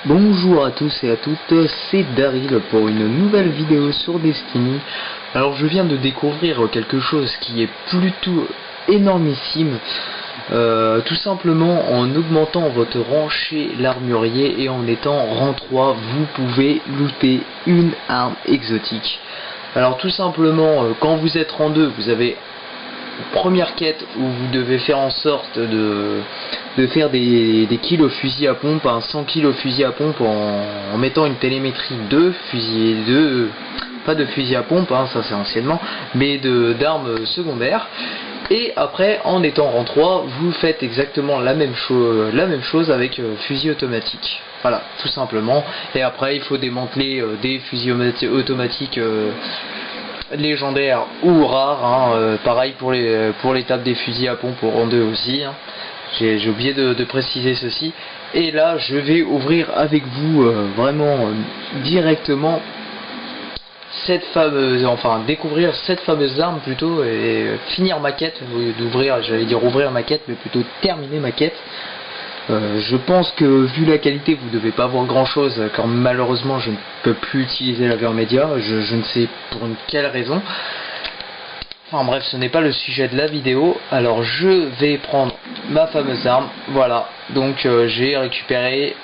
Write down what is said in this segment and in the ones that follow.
Bonjour à tous et à toutes, c'est Daryl pour une nouvelle vidéo sur Destiny. Alors je viens de découvrir quelque chose qui est plutôt énormissime, tout simplement en augmentant votre rang chez l'armurier et en étant rang 3, vous pouvez looter une arme exotique. Alors tout simplement, quand vous êtes rang 2, vous avez première quête où vous devez faire en sorte de faire des kills au fusil à pompe, 100 kills au fusil à pompe en mettant une télémétrie pas de fusil à pompe, ça c'est anciennement, mais d'armes secondaires. Et après, en étant rang 3, vous faites exactement la même chose avec fusil automatique. Voilà, tout simplement. Et après, il faut démanteler des fusils automatiques légendaires ou rares, pareil pour l'étape des fusils à pompe au rang 2 aussi, j'ai oublié de préciser ceci. Et là je vais ouvrir avec vous vraiment directement cette fameuse, découvrir cette fameuse arme plutôt, et finir ma quête, j'allais dire ouvrir ma quête, mais plutôt terminer ma quête. Je pense que vu la qualité vous devez pas voir grand chose, car malheureusement je ne peux plus utiliser la Vermedia, je ne sais pour quelle raison. Enfin bref, ce n'est pas le sujet de la vidéo. Alors je vais prendre ma fameuse arme, voilà. Donc j'ai récupéré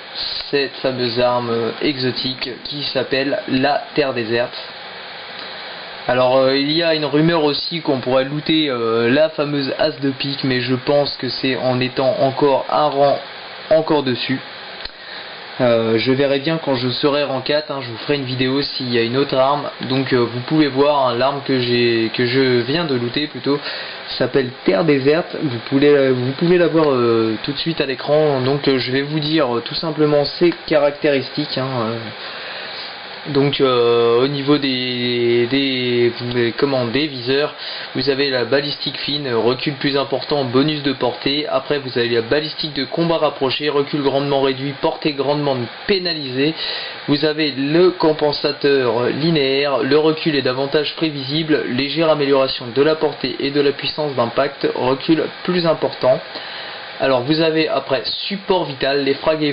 cette fameuse arme exotique qui s'appelle la Terre déserte. Alors il y a une rumeur aussi qu'on pourrait looter la fameuse as de pique, mais je pense que c'est en étant encore un rang encore dessus. Je verrai bien quand je serai rang 4, je vous ferai une vidéo s'il y a une autre arme. Donc vous pouvez voir, l'arme que je viens de looter plutôt s'appelle Terre déserte. Vous pouvez la voir tout de suite à l'écran. Donc je vais vous dire tout simplement ses caractéristiques. Donc au niveau des viseurs, vous avez la balistique fine, recul plus important, bonus de portée. Après vous avez la balistique de combat rapproché, recul grandement réduit, portée grandement pénalisée. Vous avez le compensateur linéaire, le recul est davantage prévisible, légère amélioration de la portée et de la puissance d'impact, recul plus important. Alors vous avez après support vital, les frags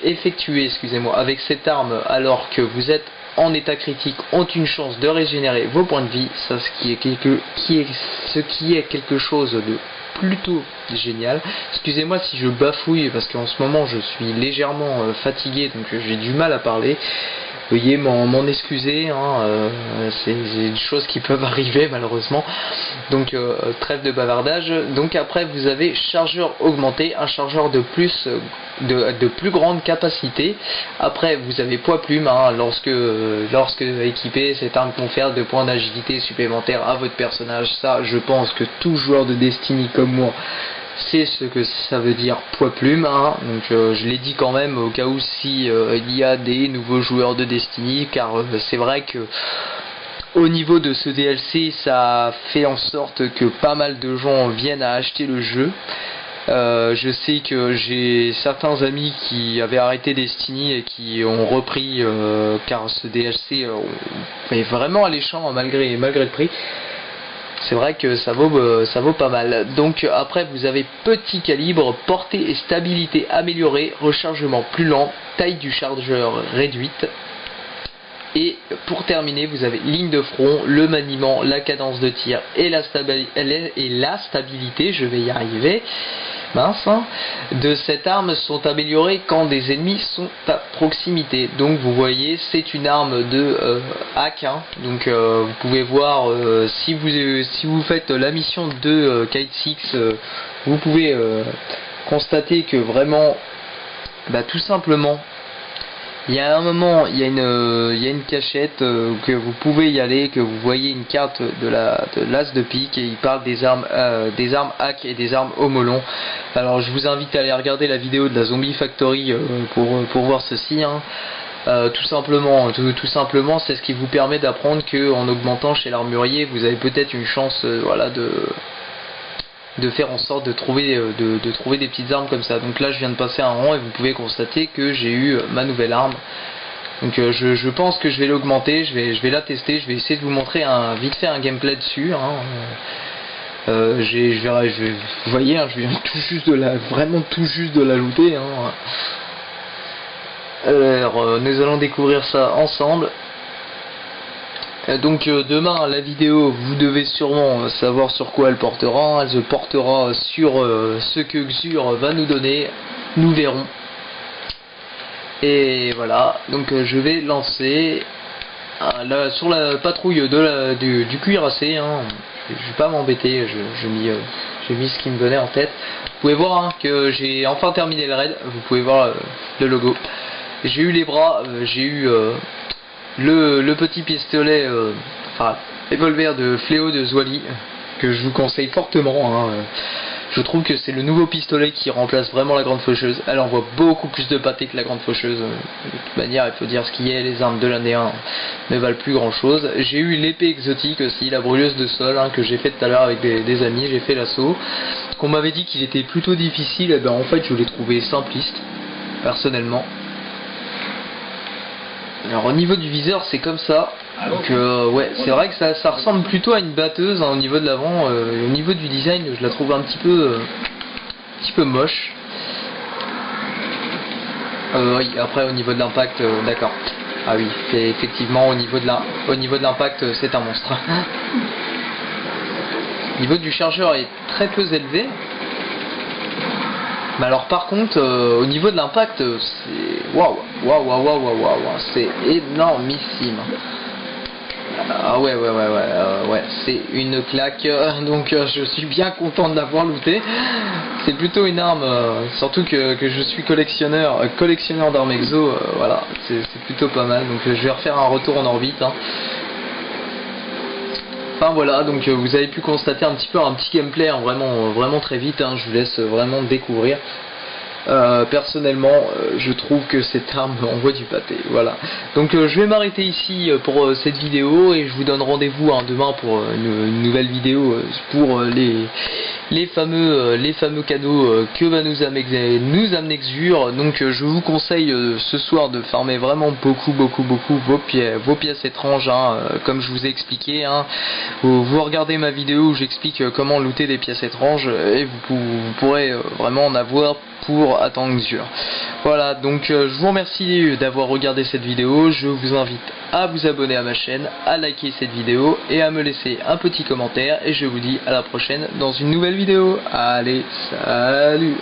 effectués avec cette arme alors que vous êtes en état critique ont une chance de régénérer vos points de vie, ça ce qui est quelque chose de plutôt génial. Excusez-moi si je bafouille parce qu'en ce moment je suis légèrement fatigué, donc j'ai du mal à parler. Veuillez m'en excuser, c'est des choses qui peuvent arriver malheureusement. Donc trêve de bavardage. Donc après vous avez chargeur augmenté, un chargeur de plus grande capacité. Après vous avez poids plume, lorsque équipé, cette arme confère 2 points d'agilité supplémentaires à votre personnage. Ça je pense que tout joueur de Destiny comme moi c'est ce que ça veut dire poids plume, donc je l'ai dit quand même au cas où si il y a des nouveaux joueurs de Destiny, car c'est vrai que au niveau de ce DLC ça fait en sorte que pas mal de gens viennent à acheter le jeu. Je sais que j'ai certains amis qui avaient arrêté Destiny et qui ont repris car ce DLC est vraiment alléchant malgré le prix. C'est vrai que ça vaut pas mal. Donc après vous avez petit calibre, portée et stabilité améliorée, rechargement plus lent, taille du chargeur réduite. Et pour terminer vous avez ligne de front, le maniement, la cadence de tir et la stabilité, je vais y arriver, de cette arme sont améliorées quand des ennemis sont à proximité. Donc vous voyez c'est une arme de hack, donc vous pouvez voir si vous faites la mission de Kite 6, vous pouvez constater que vraiment tout simplement il y a un moment, il y a une cachette que vous pouvez y aller, que vous voyez une carte de l'as de pique et il parle des armes hack et des armes homolon. Alors je vous invite à aller regarder la vidéo de la Zombie Factory pour voir ceci. Tout simplement, c'est ce qui vous permet d'apprendre que en augmentant chez l'armurier, vous avez peut-être une chance, de faire en sorte de trouver des petites armes comme ça. Donc là je viens de passer un rang et vous pouvez constater que j'ai eu ma nouvelle arme. Donc je pense que je vais l'augmenter, je vais la tester, je vais essayer de vous montrer vite fait un gameplay dessus. Vous voyez, je viens vraiment tout juste de la looter. Alors nous allons découvrir ça ensemble. Donc demain la vidéo, vous devez sûrement savoir sur quoi elle portera. Elle se portera sur ce que Xur va nous donner. Nous verrons. Et voilà, donc je vais lancer là, sur la patrouille du cuirassé. Hein. Je vais pas m'embêter, j'ai mis ce qui me venait en tête. Vous pouvez voir hein, que j'ai enfin terminé le raid. Vous pouvez voir le logo. J'ai eu les bras, j'ai eu le petit pistolet, enfin revolver de fléau de Zwali, que je vous conseille fortement. Hein. Je trouve que c'est le nouveau pistolet qui remplace vraiment la grande faucheuse. Elle envoie beaucoup plus de pâté que la grande faucheuse. De toute manière, il faut dire ce qui est, les armes de l'année 1 ne valent plus grand chose. J'ai eu l'épée exotique aussi, la brûleuse de sol, hein, que j'ai fait tout à l'heure avec des amis. J'ai fait l'assaut. Qu'on m'avait dit qu'il était plutôt difficile, et ben en fait je l'ai trouvé simpliste, personnellement. Alors au niveau du viseur c'est comme ça. Donc ouais, c'est vrai que ça ressemble plutôt à une batteuse hein, au niveau de l'avant. Au niveau du design, je la trouve un petit peu moche. Oui, après au niveau de l'impact, d'accord. Ah oui, c'est effectivement au niveau de l'impact, c'est un monstre. Le niveau du chargeur est très peu élevé. Mais alors par contre, au niveau de l'impact, c'est waouh, c'est énormissime. Ah ouais, c'est une claque. Donc je suis bien content de l'avoir looté. C'est plutôt une arme, surtout que je suis collectionneur d'armes exo. Voilà, c'est plutôt pas mal. Donc je vais refaire un retour en orbite. Hein. Enfin voilà, donc vous avez pu constater un petit gameplay hein, vraiment très vite, hein, je vous laisse vraiment découvrir. Personnellement, je trouve que cette arme envoie du pâté, voilà. Donc je vais m'arrêter ici pour cette vidéo et je vous donne rendez-vous hein, demain pour une nouvelle vidéo pour les fameux cadeaux que va nous amener Xur. Donc je vous conseille ce soir de farmer vraiment beaucoup vos pièces étranges hein, comme je vous ai expliqué hein. Vous regardez ma vidéo où j'explique comment looter des pièces étranges et vous pourrez vraiment en avoir pour attendre Xur. Voilà, donc je vous remercie d'avoir regardé cette vidéo. Je vous invite à vous abonner à ma chaîne, à liker cette vidéo et à me laisser un petit commentaire. Et je vous dis à la prochaine dans une nouvelle vidéo. Allez, salut!